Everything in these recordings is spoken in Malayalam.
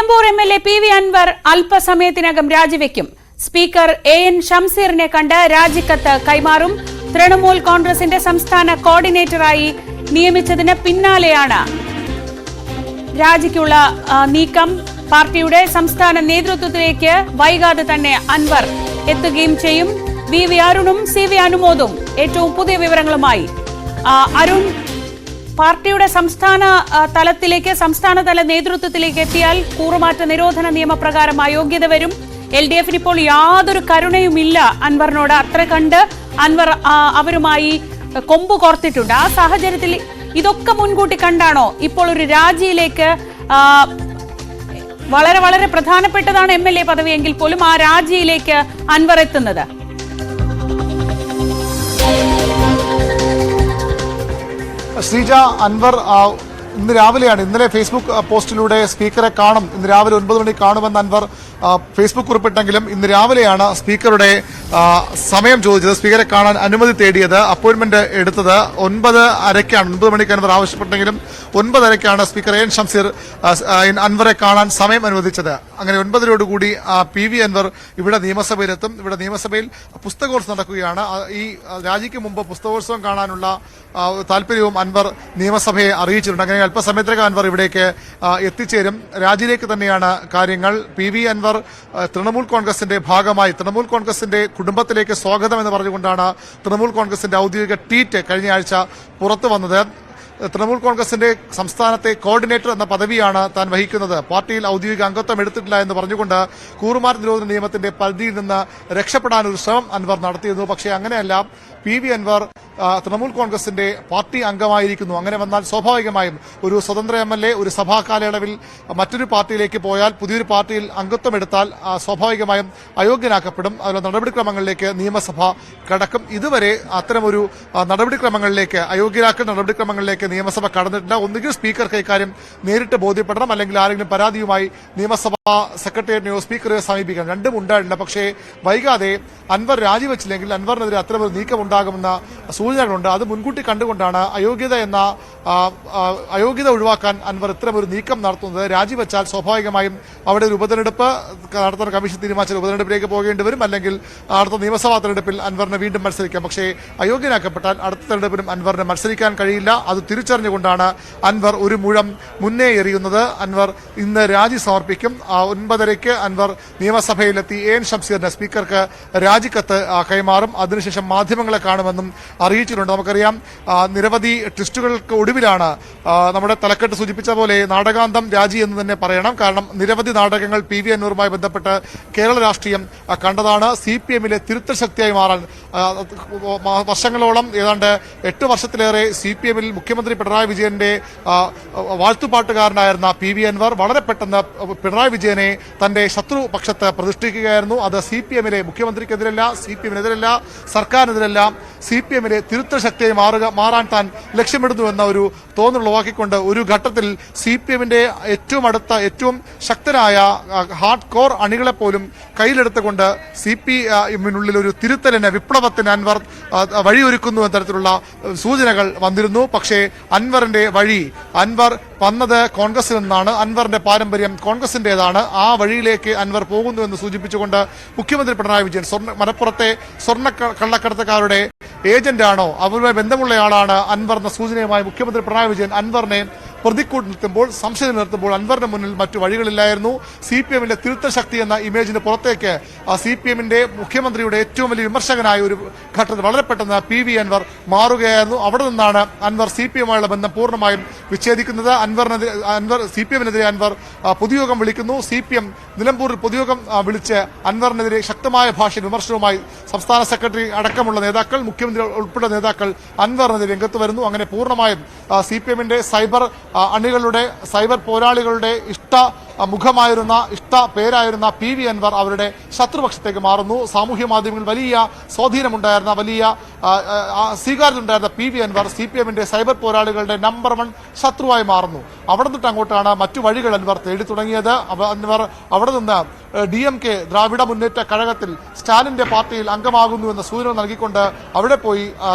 Nilambur MLA PV. അൻവർ അല്പസമയത്തിനകം രാജിവെക്കും. സ്പീക്കർ എ.എൻ. ഷംസീറിനെ കണ്ട് രാജിക്കത്ത് കൈമാറും. തൃണമൂൽ കോൺഗ്രസിന്റെ സംസ്ഥാന കോർഡിനേറ്ററായി നിയമിച്ചതിന് പിന്നാലെയാണ് രാജിക്കുള്ള നീക്കം. പാർട്ടിയുടെ സംസ്ഥാന നേതൃത്വത്തിലേക്ക് വൈകാതെ തന്നെ അൻവർ എത്തുകയും ചെയ്യും. V അരുണും CV. അനുമോദും ഏറ്റവും പുതിയ വിവരങ്ങളുമായി. അരുൺ, പാർട്ടിയുടെ സംസ്ഥാനതല നേതൃത്വത്തിലേക്ക് എത്തിയാൽ കൂറുമാറ്റ നിരോധന നിയമപ്രകാരം അയോഗ്യത വരും. LDF-ന് ഇപ്പോൾ യാതൊരു കരുണയുമില്ല അൻവറിനോട്. അത്ര കണ്ട് അൻവർ അവരുമായി കൊമ്പ് കോർത്തിട്ടുണ്ട്. ആ സാഹചര്യത്തിൽ ഇതൊക്കെ മുൻകൂട്ടി കണ്ടാണോ ഇപ്പോൾ ഒരു രാജിയിലേക്ക്, വളരെ വളരെ പ്രധാനപ്പെട്ടതാണ് MLA പദവിയെങ്കിൽ പോലും ആ രാജിയിലേക്ക് അൻവർ എത്തുന്നത്? ശ്രീജ, അൻവർ ഇന്ന് രാവിലെയാണ്, ഇന്നലെ ഫേസ്ബുക്ക് പോസ്റ്റിലൂടെ സ്പീക്കറെ കാണും, ഇന്ന് രാവിലെ 9 മണിക്ക് കാണുമെന്ന് അൻവർ ഫേസ്ബുക്ക് കുറിപ്പിട്ടെങ്കിലും ഇന്ന് രാവിലെയാണ് സ്പീക്കറുടെ സമയം ചോദിച്ചത്, സ്പീക്കറെ കാണാൻ അനുമതി തേടിയത്. അപ്പോയിന്റ്മെന്റ് എടുത്തത് 9:30-ക്കാണ്. 9 മണിക്ക് അൻവർ ആവശ്യപ്പെട്ടെങ്കിലും 9:30-ക്കാണ് സ്പീക്കർ എൻ ഷംസീർ അൻവറെ കാണാൻ സമയം അനുവദിച്ചത്. അങ്ങനെ 9:00-ഓടുകൂടി പി.വി. അൻവർ ഇവിടെ നിയമസഭയിലെത്തും. ഇവിടെ നിയമസഭയിൽ പുസ്തകോത്സവം നടക്കുകയാണ്. ഈ രാജിക്ക് മുമ്പ് പുസ്തകോത്സവം കാണാനുള്ള താല്പര്യവും അൻവർ നിയമസഭയെ അറിയിച്ചിട്ടുണ്ട്. അങ്ങനെ അല്പസമയത്തേക്ക് അൻവർ ഇവിടേക്ക് എത്തിച്ചേരും. രാജിയിലേക്ക് തന്നെയാണ് കാര്യങ്ങൾ. പി.വി. അൻവർ തൃണമൂൽ കോൺഗ്രസിന്റെ ഭാഗമായി, തൃണമൂൽ കോൺഗ്രസിന്റെ കുടുംബത്തിലേക്ക് സ്വാഗതം എന്ന് പറഞ്ഞുകൊണ്ടാണ് തൃണമൂൽ കോൺഗ്രസിന്റെ ഔദ്യോഗിക ട്വീറ്റ് കഴിഞ്ഞ ആഴ്ച പുറത്തു വന്നത്. തൃണമൂൽ കോൺഗ്രസിന്റെ സംസ്ഥാനത്തെ കോർഡിനേറ്റർ എന്ന പദവിയാണ് താൻ വഹിക്കുന്നത്. പാർട്ടിയിൽ ഔദ്യോഗിക അംഗത്വം എടുത്തിട്ടില്ല എന്ന് പറഞ്ഞുകൊണ്ട് കൂറുമാറ്റ നിരോധന നിയമത്തിന്റെ പരിധിയിൽ നിന്ന് രക്ഷപ്പെടാനൊരു ശ്രമം അൻവർ നടത്തിയിരുന്നു. പക്ഷേ അങ്ങനെയല്ല. പി.വി. അൻവർ തൃണമൂൽ കോൺഗ്രസിന്റെ പാർട്ടി അംഗമായിരിക്കുന്നു. അങ്ങനെ വന്നാൽ സ്വാഭാവികമായും ഒരു സ്വതന്ത്ര MLA ഒരു സഭാ കാലയളവിൽ മറ്റൊരു പാർട്ടിയിലേക്ക് പോയാൽ, പുതിയൊരു പാർട്ടിയിൽ അംഗത്വം എടുത്താൽ സ്വാഭാവികമായും അയോഗ്യനാക്കപ്പെടും. അതിലെ നടപടിക്രമങ്ങളിലേക്ക് നിയമസഭ കടക്കും. ഇതുവരെ അത്തരമൊരു നടപടിക്രമങ്ങളിലേക്ക്, അയോഗ്യരാക്കൽ നടപടിക്രമങ്ങളിലേക്ക് നിയമസഭ കടന്നിട്ടില്ല. ഒന്നുകിൽ സ്പീക്കർക്ക് ഇക്കാര്യം നേരിട്ട് ബോധ്യപ്പെടണം, അല്ലെങ്കിൽ ആരെങ്കിലും പരാതിയുമായി നിയമസഭാ സെക്രട്ടേറിയറ്റിനെയോ സ്പീക്കറെയോ സമീപിക്കണം. രണ്ടും ഉണ്ടായിട്ടില്ല. പക്ഷേ വൈകാതെ അൻവർ രാജിവെച്ചില്ലെങ്കിൽ അൻവറിനെതിരെ അത്തരമൊരു നീക്കം ഉണ്ടാകുമെന്ന സൂചനകളുണ്ട്. അത് മുൻകൂട്ടി കണ്ടുകൊണ്ടാണ് അയോഗ്യത ഒഴിവാക്കാൻ അൻവർ ഇത്തരമൊരു നീക്കം നടത്തുന്നത്. രാജിവെച്ചാൽ സ്വാഭാവികമായും അവിടെ ഒരു ഉപതെരഞ്ഞെടുപ്പ് നടത്തുന്ന കമ്മീഷൻ തീരുമാനിച്ച ഉപതെരഞ്ഞെടുപ്പിലേക്ക് പോകേണ്ടി വരും. അല്ലെങ്കിൽ അടുത്ത നിയമസഭാ തെരഞ്ഞെടുപ്പിൽ അൻവറിന് വീണ്ടും മത്സരിക്കാം. പക്ഷേ അയോഗ്യനാക്കപ്പെട്ടാൽ അടുത്ത തെരഞ്ഞെടുപ്പിലും അൻവറിന് മത്സരിക്കാൻ കഴിയില്ല. അത് തിരിച്ചറിഞ്ഞുകൊണ്ടാണ് അൻവർ ഒരു മുഴം മുന്നേ എറിയുന്നത്. അൻവർ ഇന്ന് രാജി സമർപ്പിക്കും. 9:30-ക്ക് അൻവർ നിയമസഭയിലെത്തി എൻ ഷംസീറിന്റെ സ്പീക്കർക്ക് രാജിക്കത്ത് കൈമാറും. അതിനുശേഷം മാധ്യമങ്ങളെ കാണുമെന്നും അറിയിച്ചിട്ടുണ്ട്. നമുക്കറിയാം, നിരവധി ട്വിസ്റ്റുകൾക്ക് ഒടുവിലാണ് നമ്മുടെ തലക്കെട്ട് സൂചിപ്പിച്ച പോലെ നാടകാന്തം രാജി എന്ന് തന്നെ പറയണം. കാരണം നിരവധി നാടകങ്ങൾ പി.വി. അൻവറുമായി ബന്ധപ്പെട്ട് കേരള രാഷ്ട്രീയം കണ്ടതാണ്. CPM-ലെ തിരുത്തൽ ശക്തിയായി മാറാൻ വർഷങ്ങളോളം, ഏതാണ്ട് 8 വർഷത്തിലേറെ CPM-ൽ മുഖ്യമന്ത്രി പിണറായി വിജയന്റെ വാഴ്ത്തുപാട്ടുകാരനായിരുന്ന പി.വി. അൻവർ വളരെ പെട്ടെന്ന് പിണറായി വിജയനെ തന്റെ ശത്രുപക്ഷത്ത് പ്രതിഷ്ഠിക്കുകയായിരുന്നു. അത് CPM-ലെ മുഖ്യമന്ത്രിക്കെതിരല്ല, CPM-നെതിരല്ല, സർക്കാരിനെതിരല്ല, CPM-ലെ തിരുത്തൽ ശക്തിയായി മാറാൻ താൻ ലക്ഷ്യമിടുന്നുവെന്ന ഒരു തോന്നലുളവാക്കിക്കൊണ്ട് ഒരു ഘട്ടത്തിൽ CPM-ന്റെ ഏറ്റവും അടുത്ത, ഏറ്റവും ശക്തരായ ഹാർഡ് കോർ അണികളെ പോലും കയ്യിലെടുത്തുകൊണ്ട് CPM-നുള്ളിൽ ഒരു തിരുത്തലിന്, വിപ്ലവത്തിന് അൻവർ വഴിയൊരുക്കുന്നു എന്ന തരത്തിലുള്ള സൂചനകൾ വന്നിരുന്നു. പക്ഷേ അൻവർ വന്നത് കോൺഗ്രസിൽ നിന്നാണ്. അൻവറിന്റെ പാരമ്പര്യം കോൺഗ്രസിന്റേതാണ്. ആ വഴിയിലേക്ക് അൻവർ പോകുന്നുവെന്ന് സൂചിപ്പിച്ചുകൊണ്ട് മുഖ്യമന്ത്രി പിണറായി വിജയൻ മലപ്പുറത്തെ സ്വർണ്ണ കള്ളക്കടത്തുകാരുടെ ഏജന്റാണോ, അവരുമായി ബന്ധമുള്ളയാളാണ് അൻവർ എന്ന സൂചനയുമായി മുഖ്യമന്ത്രി പിണറായി വിജയൻ അൻവറിനെ പ്രതിക്കൂട്ട് നിർത്തുമ്പോൾ, സംശയം നിർത്തുമ്പോൾ അൻവറിന്റെ മുന്നിൽ മറ്റു വഴികളില്ലായിരുന്നു. CPM-ലെ തിരുത്തൽ ശക്തി എന്ന ഇമേജിന് പുറത്തേക്ക് CPM-ന്റെ മുഖ്യമന്ത്രിയുടെ ഏറ്റവും വലിയ വിമർശകനായ ഒരു ഘട്ടത്തിൽ വളരെ പെട്ടെന്ന് പി.വി. അൻവർ മാറുകയായിരുന്നു. അവിടെ നിന്നാണ് അൻവർ CPM-ആയുള്ള ബന്ധം പൂർണ്ണമായും വിച്ഛേദിക്കുന്നത്. CPM-നെതിരെ അൻവർ പൊതുയോഗം വിളിക്കുന്നു. CPM നിലമ്പൂരിൽ പൊതുയോഗം വിളിച്ച് അൻവറിനെതിരെ ശക്തമായ ഭാഷയിൽ വിമർശനവുമായി സംസ്ഥാന സെക്രട്ടറി അടക്കമുള്ള നേതാക്കൾ, മുഖ്യമന്ത്രി ഉൾപ്പെടെ നേതാക്കൾ അൻവറിനെതിരെ രംഗത്ത് വരുന്നു. അങ്ങനെ പൂർണ്ണമായും CPM-ന്റെ സൈബർ അണികളുടെ, സൈബർ പോരാളികളുടെ ഇഷ്ട പേരായിരുന്ന പി.വി. അൻവർ അവരുടെ ശത്രുപക്ഷത്തേക്ക് മാറുന്നു. സാമൂഹ്യ മാധ്യമങ്ങളിൽ വലിയ സ്വാധീനമുണ്ടായിരുന്ന, വലിയ സ്വീകാര്യതയുണ്ടായിരുന്ന പി.വി. അൻവർ CPM-ന്റെ സൈബർ പോരാളികളുടെ നമ്പർ 1 ശത്രുവായി മാറുന്നു. അവിടെ നിന്നിട്ട് അങ്ങോട്ടാണ് മറ്റു വഴികൾ അൻവർ തേടി തുടങ്ങിയത്. അൻവർ അവിടെ നിന്ന് DMK ദ്രാവിഡ മുന്നേറ്റ കഴകത്തിൽ സ്റ്റാലിന്റെ പാർട്ടിയിൽ അംഗമാകുന്നുവെന്ന സൂചന നൽകിക്കൊണ്ട് അവിടെ പോയി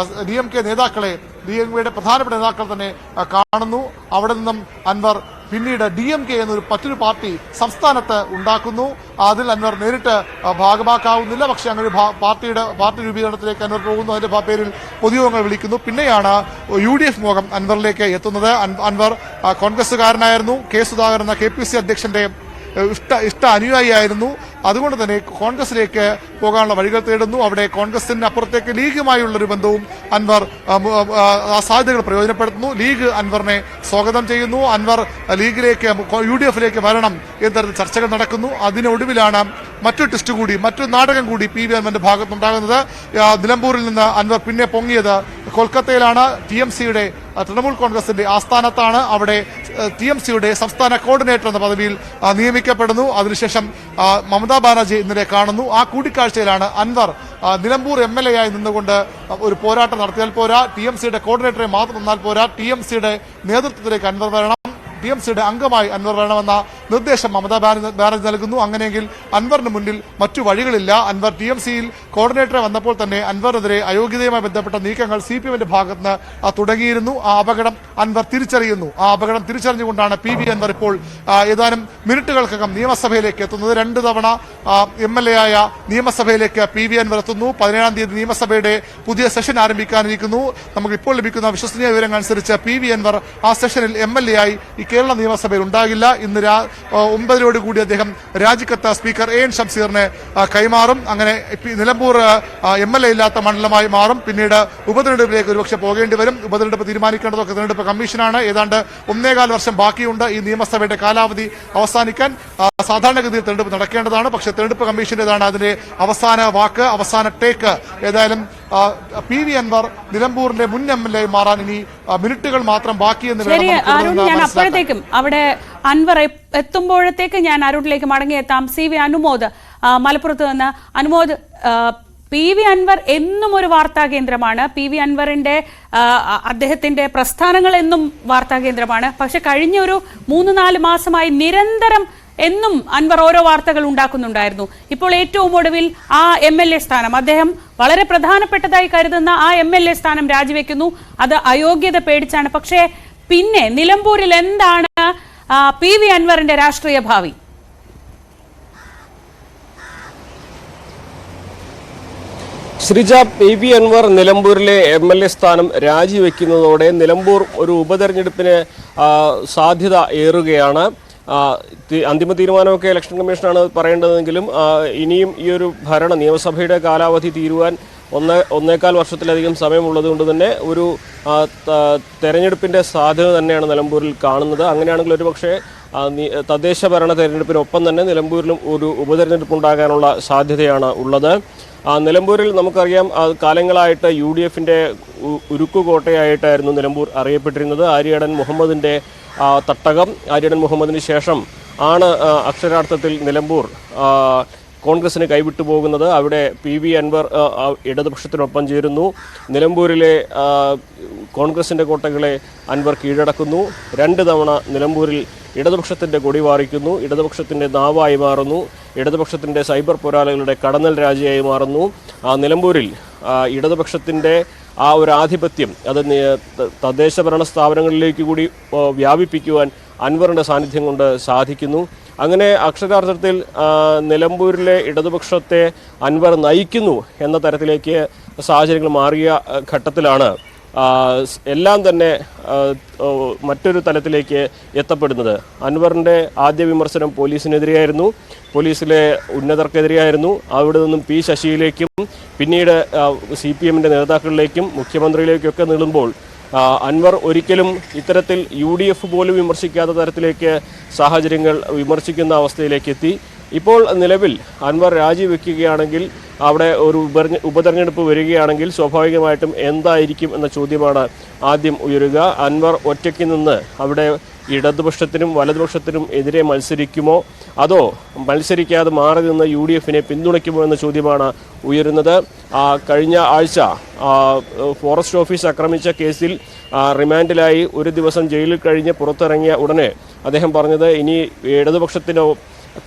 DMK നേതാക്കളെ, DMK-യുടെ പ്രധാനപ്പെട്ട നേതാക്കൾ തന്നെ കാണുന്നു. അവിടെ നിന്നും അൻവർ പിന്നീട് DMK എന്നൊരു മറ്റൊരു പാർട്ടി സംസ്ഥാനത്ത് ഉണ്ടാക്കുന്നു. അതിൽ അൻവർ നേരിട്ട് ഭാഗമാക്കാവുന്നില്ല. പക്ഷേ അങ്ങനെ പാർട്ടി രൂപീകരണത്തിലേക്ക് അൻവർ പോകുന്നു. അതിന്റെ പേരിൽ പൊതുയോഗങ്ങൾ വിളിക്കുന്നു. പിന്നെയാണ് UDF മോഹം അൻവറിലേക്ക് എത്തുന്നത്. അൻവർ കോൺഗ്രസുകാരനായിരുന്നു. കെ സുധാകരൻ എന്ന KPC അധ്യക്ഷന്റെ ഇഷ്ട അനുയായിയായിരുന്നു. അതുകൊണ്ട് തന്നെ കോൺഗ്രസിലേക്ക് പോകാനുള്ള വഴികൾ തേടുന്നു. അവിടെ കോൺഗ്രസിന് അപ്പുറത്തേക്ക് ലീഗുമായുള്ളൊരു ബന്ധവും അൻവർ ആ സാധ്യതകൾ പ്രയോജനപ്പെടുത്തുന്നു. ലീഗ് അൻവറിനെ സ്വാഗതം ചെയ്യുന്നു. അൻവർ ലീഗിലേക്ക് UDFിലേക്ക് വരണം എന്ന തരത്തിൽ ചർച്ചകൾ നടക്കുന്നു. അതിനൊടുവിലാണ് മറ്റൊരു ടെസ്റ്റ് കൂടി, മറ്റൊരു നാടകം കൂടി PV അൻവറിന്റെ ഭാഗത്തുണ്ടാകുന്നത്. നിലമ്പൂരിൽ നിന്ന് അൻവർ പിന്നെ പൊങ്ങിയത് കൊൽക്കത്തയിലാണ്. TMCയുടെ തൃണമൂൽ കോൺഗ്രസിന്റെ ആസ്ഥാനത്താണ്. അവിടെ TMCയുടെ സംസ്ഥാന കോർഡിനേറ്റർ എന്ന പദവിയിൽ നിയമിക്കപ്പെടുന്നു. അതിനുശേഷം മമതാ ബാനർജി ഇന്നലെ കാണുന്നു. ആ കൂടിക്കാഴ്ചയിലാണ് അൻവർ നിലമ്പൂർ MLA ആയി നിന്നുകൊണ്ട് ഒരു പോരാട്ടം നടത്തിയാൽ പോരാ, TMCയുടെ കോർഡിനേറ്ററെ മാത്രം തന്നാൽ പോരാ, TMCയുടെ നേതൃത്വത്തിലേക്ക് അൻവർ വരണം, TMCയുടെ അംഗമായി അൻവർ വേണമെന്ന നിർദ്ദേശം മമതാ ബാനർജി നൽകുന്നു. അങ്ങനെയെങ്കിൽ അൻവറിന് മുന്നിൽ മറ്റു വഴികളില്ല. അൻവർ TMCയിൽ കോർഡിനേറ്ററെ വന്നപ്പോൾ തന്നെ അൻവറിനെതിരെ അയോഗ്യതയുമായി ബന്ധപ്പെട്ട നീക്കങ്ങൾ CPMന്റെ ഭാഗത്ത് തുടങ്ങിയിരുന്നു. ആ അപകടം അൻവർ തിരിച്ചറിയുന്നു. ആ അപകടം തിരിച്ചറിഞ്ഞുകൊണ്ടാണ് PV അൻവർ ഇപ്പോൾ ഏതാനും മിനിറ്റുകൾക്കകം നിയമസഭയിലേക്ക് എത്തുന്നത്. 2 തവണ MLA ആയ നിയമസഭയിലേക്ക് PV അൻവർ എത്തുന്നു. 17-ാം തീയതി നിയമസഭയുടെ പുതിയ സെഷൻ ആരംഭിക്കാനിരിക്കുന്നു. നമുക്ക് ഇപ്പോൾ ലഭിക്കുന്ന വിശ്വസനീയ വിവരങ്ങൾ അനുസരിച്ച് PV അൻവർ ആ സെഷനിൽ MLA ആയി കേരള നിയമസഭയിൽ ഉണ്ടാകില്ല. ഇന്ന് 9:00 അദ്ദേഹം രാജിക്കത്ത് സ്പീക്കർ AN ഷംസീറിന് കൈമാറും. അങ്ങനെ നിലമ്പൂർ MLA ഇല്ലാത്ത മണ്ഡലമായി മാറും. പിന്നീട് ഉപതെരഞ്ഞെടുപ്പിലേക്ക് ഒരുപക്ഷെ പോകേണ്ടി വരും. ഉപതെരഞ്ഞെടുപ്പ് തീരുമാനിക്കേണ്ടതൊക്കെ തെരഞ്ഞെടുപ്പ് കമ്മീഷനാണ്. ഏതാണ്ട് 1.25 വർഷം ബാക്കിയുണ്ട് ഈ നിയമസഭയുടെ കാലാവധി അവസാനിക്കാൻ. സാധാരണഗതിയിൽ തെരഞ്ഞെടുപ്പ് നടക്കേണ്ടതാണ്. പക്ഷേ തെരഞ്ഞെടുപ്പ് കമ്മീഷന്റേതാണ് അതിന്റെ അവസാന വാക്ക്, അവസാന ടേക്ക്. ഏതായാലും PV അൻവർ നിലമ്പൂരിന്റെ മുൻ MLA മാറാൻ ഇനി മിനിറ്റുകൾ മാത്രം ബാക്കിയെന്ന് അപ്പോഴത്തേക്കും അവിടെ അൻവർ എത്തുമ്പോഴത്തേക്ക് ഞാൻ അരുണിലേക്ക് മടങ്ങിയെത്താം. CV അനുമോദ് മലപ്പുറത്ത് നിന്ന്. അനുമോദ്, PV അൻവർ എന്നും ഒരു വാർത്താ കേന്ദ്രമാണ്. PV അൻവറിന്റെ അദ്ദേഹത്തിന്റെ പ്രസ്ഥാനങ്ങൾ എന്നും വാർത്താ കേന്ദ്രമാണ്. പക്ഷെ കഴിഞ്ഞ ഒരു 3-4 മാസമായി നിരന്തരം എന്നും അൻവർ ഓരോ വാർത്തകൾ ഉണ്ടാക്കുന്നുണ്ടായിരുന്നു. ഇപ്പോൾ ഏറ്റവും ഒടുവിൽ ആ MLA സ്ഥാനം, അദ്ദേഹം വളരെ പ്രധാനപ്പെട്ടതായി കരുതുന്ന ആ MLA സ്ഥാനം രാജിവെക്കുന്നു. അത് അയോഗ്യത പേടിച്ചാണ്. പക്ഷേ പിന്നെ നിലമ്പൂരിൽ എന്താണ് PV അൻവറിന്റെ രാഷ്ട്രീയ ഭാവി? ശ്രീജ, PV അൻവർ നിലമ്പൂരിലെ MLA സ്ഥാനം രാജിവെക്കുന്നതോടെ നിലമ്പൂർ ഒരു ഉപതെരഞ്ഞെടുപ്പിന് സാധ്യത ഏറുകയാണ്. അന്തിമ തീരുമാനമൊക്കെ ഇലക്ഷൻ കമ്മീഷനാണ് പറയേണ്ടതെങ്കിലും ഇനിയും ഈ ഒരു നിയമസഭയുടെ കാലാവധി തീരുവാൻ 1.25 വർഷത്തിലധികം സമയമുള്ളതുകൊണ്ട് തന്നെ ഒരു തെരഞ്ഞെടുപ്പിൻ്റെ സാധ്യത തന്നെയാണ് നിലമ്പൂരിൽ കാണുന്നത്. അങ്ങനെയാണെങ്കിൽ ഒരുപക്ഷെ തദ്ദേശ ഭരണ തെരഞ്ഞെടുപ്പിനൊപ്പം തന്നെ നിലമ്പൂരിലും ഒരു ഉപതെരഞ്ഞെടുപ്പ് ഉണ്ടാകാനുള്ള സാധ്യതയാണ് ഉള്ളത്. നിലമ്പൂരിൽ നമുക്കറിയാം കാലങ്ങളായിട്ട് UDFിൻ്റെ ഉരുക്കുകോട്ടയായിട്ടായിരുന്നു നിലമ്പൂർ അറിയപ്പെട്ടിരുന്നത്. ആര്യടൻ മുഹമ്മദിൻ്റെ തട്ടകം. ആര്യടൻ മുഹമ്മദിന് ശേഷം ആണ് അക്ഷരാർത്ഥത്തിൽ നിലമ്പൂർ കോൺഗ്രസിന് കൈവിട്ടു പോകുന്നത്. അവിടെ PV അൻവർ ഇടതുപക്ഷത്തിനൊപ്പം ചേരുന്നു. നിലമ്പൂരിലെ കോൺഗ്രസിൻ്റെ കോട്ടകളെ അൻവർ കീഴടക്കുന്നു. 2 തവണ നിലമ്പൂരിൽ ഇടതുപക്ഷത്തിൻ്റെ കൊടി വാറിക്കുന്നു. ഇടതുപക്ഷത്തിൻ്റെ നാവായി മാറുന്നു. ഇടതുപക്ഷത്തിൻ്റെ സൈബർ പോരാളികളുടെ കടന്നൽ രാജയായി മാറുന്നു. നിലമ്പൂരിൽ ഇടതുപക്ഷത്തിൻ്റെ ആ ഒരു ആധിപത്യം അത് തദ്ദേശ ഭരണ സ്ഥാപനങ്ങളിലേക്ക് കൂടി വ്യാപിപ്പിക്കുവാൻ അൻവറിൻ്റെ സാന്നിധ്യം കൊണ്ട് സാധിക്കുന്നു. അങ്ങനെ അക്ഷരാർത്ഥത്തിൽ നിലമ്പൂരിലെ ഇടതുപക്ഷത്തെ അൻവർ നയിക്കുന്നു എന്ന തരത്തിലേക്ക് സാഹചര്യങ്ങൾ മാറിയ ഘട്ടത്തിലാണ് എല്ലാം തന്നെ മറ്റൊരു തലത്തിലേക്ക് എത്തപ്പെടുന്നത്. അൻവറിൻ്റെ ആദ്യ വിമർശനം പോലീസിനെതിരെയായിരുന്നു, പോലീസിലെ ഉന്നതർക്കെതിരെയായിരുന്നു. അവിടെ നിന്നും P ശശിയിലേക്കും പിന്നീട് CPMന്റെ നേതാക്കളിലേക്കും മുഖ്യമന്ത്രിയിലേക്കൊക്കെ നീളുമ്പോൾ അൻവർ ഒരിക്കലും ഇത്തരത്തിൽ UDF പോലും വിമർശിക്കാത്ത തരത്തിലേക്ക് സാഹചര്യങ്ങൾ വിമർശിക്കുന്ന അവസ്ഥയിലേക്ക് എത്തി. ഇപ്പോൾ നിലവിൽ അൻവർ രാജിവെക്കുകയാണെങ്കിൽ, അവിടെ ഒരു ഉപതെരഞ്ഞെടുപ്പ് വരികയാണെങ്കിൽ സ്വാഭാവികമായിട്ടും എന്തായിരിക്കും എന്ന ചോദ്യമാണ് ആദ്യം ഉയരുക. അൻവർ ഒറ്റയ്ക്ക് നിന്ന് അവിടെ ഇടതുപക്ഷത്തിനും വലതുപക്ഷത്തിനും എതിരെ മത്സരിക്കുമോ, അതോ മത്സരിക്കാതെ മാറി നിന്ന് UDFിനെ പിന്തുണയ്ക്കുമോ എന്ന ചോദ്യമാണ് ഉയരുന്നത്. കഴിഞ്ഞ ആഴ്ച ഫോറസ്റ്റ് ഓഫീസ് ആക്രമിച്ച കേസിൽ റിമാൻഡിലായി 1 ദിവസം ജയിലിൽ കഴിഞ്ഞ് പുറത്തിറങ്ങിയ ഉടനെ അദ്ദേഹം പറഞ്ഞത് ഇനി ഇടതുപക്ഷത്തിനോ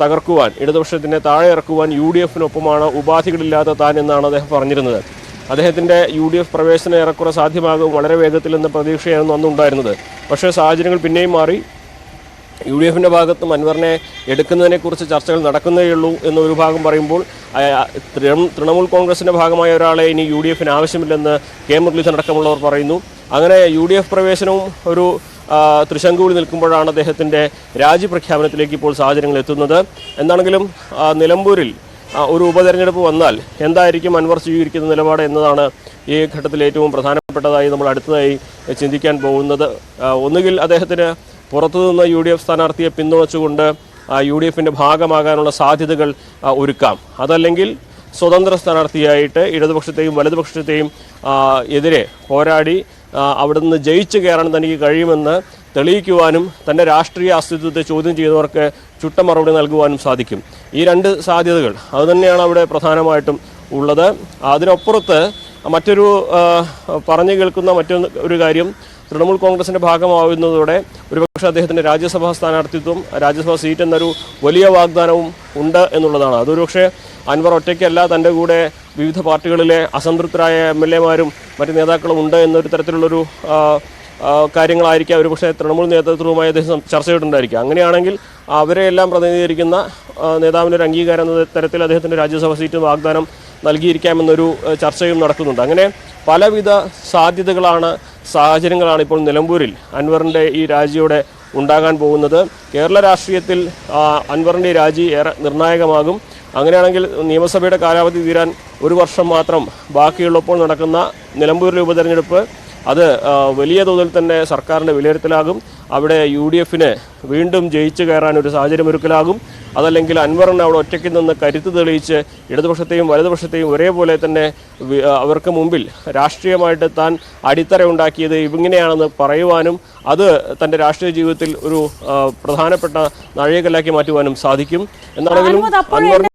തകർക്കുവാൻ, ഇടതുപക്ഷത്തിനെ താഴെ ഇറക്കുവാൻ UDFിനൊപ്പമാണ് ഉപാധികളില്ലാത്ത താൻ എന്നാണ് അദ്ദേഹം പറഞ്ഞിരുന്നത്. അദ്ദേഹത്തിൻ്റെ UDF പ്രവേശനം ഏറെക്കുറെ സാധ്യമാകും വളരെ വേഗത്തിൽ എന്ന പ്രതീക്ഷയായിരുന്നു അന്നുണ്ടായിരുന്നത്. പക്ഷേ സാഹചര്യങ്ങൾ പിന്നെയും മാറി. UDF-ന്റെ ഭാഗത്തും അൻവറിനെ എടുക്കുന്നതിനെക്കുറിച്ച് ചർച്ചകൾ നടക്കുന്നേയുള്ളൂ എന്നൊരു ഭാഗം പറയുമ്പോൾ തൃണമൂൽ കോൺഗ്രസിന്റെ ഭാഗമായ ഒരാളെ ഇനി UDF-ന് ആവശ്യമില്ലെന്ന് കെ മുരളീധരൻ അടക്കമുള്ളവർ പറയുന്നു. അങ്ങനെ UDF പ്രവേശനവും ഒരു തൃശങ്കുവിൽ നിൽക്കുമ്പോഴാണ് അദ്ദേഹത്തിൻ്റെ രാജിപ്രഖ്യാപനത്തിലേക്ക് ഇപ്പോൾ സാഹചര്യങ്ങൾ എത്തുന്നത്. എന്താണെങ്കിലും നിലമ്പൂരിൽ ഒരു ഉപതെരഞ്ഞെടുപ്പ് വന്നാൽ എന്തായിരിക്കും അൻവർ സ്വീകരിക്കുന്ന നിലപാട് എന്നതാണ് ഈ ഘട്ടത്തിൽ ഏറ്റവും പ്രധാനപ്പെട്ടതായി നമ്മൾ അടുത്തതായി ചിന്തിക്കാൻ പോകുന്നത്. ഒന്നുകിൽ അദ്ദേഹത്തിന് പുറത്തുനിന്ന് UDF സ്ഥാനാർത്ഥിയെ പിന്തുണച്ചുകൊണ്ട് UDF-ന്റെ ഭാഗമാകാനുള്ള സാധ്യതകൾ ഒരുക്കാം. അതല്ലെങ്കിൽ സ്വതന്ത്ര സ്ഥാനാർത്ഥിയായിട്ട് ഇടതുപക്ഷത്തെയും വലതുപക്ഷത്തെയും എതിരെ പോരാടി അവിടുന്ന് ജയിച്ചു കയറാൻ തനിക്ക് കഴിയുമെന്ന് തെളിയിക്കുവാനും തൻ്റെ രാഷ്ട്രീയ അസ്തിത്വത്തെ ചോദ്യം ചെയ്തവർക്ക് ചുട്ട മറുപടി നൽകുവാനും സാധിക്കും. ഈ രണ്ട് സാധ്യതകൾ അതുതന്നെയാണ് അവിടെ പ്രധാനമായിട്ടും ഉള്ളത്. അതിനപ്പുറത്ത് മറ്റൊരു പറഞ്ഞു കേൾക്കുന്ന മറ്റൊരു കാര്യം, തൃണമൂൽ കോൺഗ്രസിന്റെ ഭാഗമാവുന്നതോടെ ഒരുപക്ഷെ അദ്ദേഹത്തിന്റെ രാജ്യസഭാ സ്ഥാനാർത്ഥിത്വം, രാജ്യസഭാ സീറ്റ് എന്നൊരു വലിയ വാഗ്ദാനവും ഉണ്ട് എന്നുള്ളതാണ്. അതൊരുപക്ഷെ അൻവർ ഒറ്റയ്ക്കല്ല, തൻ്റെ കൂടെ വിവിധ പാർട്ടികളിലെ അസംതൃപ്തരായ MLA-മാരും മറ്റ് നേതാക്കളും ഉണ്ട് എന്നൊരു തരത്തിലുള്ളൊരു കാര്യങ്ങളായിരിക്കും ഒരുപക്ഷെ തൃണമൂൽ നേതൃത്വവുമായി അദ്ദേഹം ചർച്ച ചെയ്തിട്ടുണ്ടായിരിക്കും. അങ്ങനെയാണെങ്കിൽ അവരെയെല്ലാം പ്രതിനിധീകരിക്കുന്ന നേതാവിൻ്റെ ഒരു അംഗീകാരം എന്ന തരത്തിൽ അദ്ദേഹത്തിൻ്റെ രാജ്യസഭാ സീറ്റ് വാഗ്ദാനം നൽകിയിരിക്കാമെന്നൊരു ചർച്ചയും നടക്കുന്നുണ്ട്. അങ്ങനെ പലവിധ സാഹചര്യങ്ങളാണ് ഇപ്പോൾ നിലമ്പൂരിൽ അൻവറിൻ്റെ ഈ രാജിയോടെ ഉണ്ടാകാൻ പോകുന്നത്. കേരള രാഷ്ട്രീയത്തിൽ അൻവറിൻ്റെ രാജി ഏറെ നിർണായകമാകും. അങ്ങനെയാണെങ്കിൽ നിയമസഭയുടെ കാലാവധി തീരാൻ 1 വർഷം മാത്രം ബാക്കിയുള്ളപ്പോൾ നടക്കുന്ന നിലമ്പൂരിലെ ഉപതെരഞ്ഞെടുപ്പ് അത് വലിയ തോതിൽ തന്നെ സർക്കാരിൻ്റെ വിലയിരുത്തലാകും. അവിടെ UDF-ന് വീണ്ടും ജയിച്ചു കയറാൻ ഒരു സാഹചര്യം ഒരുക്കലാകും. അതല്ലെങ്കിൽ അൻവറിന് അവിടെ ഒറ്റയ്ക്ക് നിന്ന് കരുത്ത് തെളിയിച്ച് ഇടതുപക്ഷത്തെയും വലതുപക്ഷത്തെയും ഒരേപോലെ തന്നെ അവർക്ക് മുമ്പിൽ രാഷ്ട്രീയമായിട്ട് താൻ അടിത്തറ ഉണ്ടാക്കിയത് ഇങ്ങനെയാണെന്ന് പറയുവാനും അത് തൻ്റെ രാഷ്ട്രീയ ജീവിതത്തിൽ ഒരു പ്രധാനപ്പെട്ട നാഴികക്കല്ലാക്കി മാറ്റുവാനും സാധിക്കും. എന്നാണെങ്കിലും അൻവർ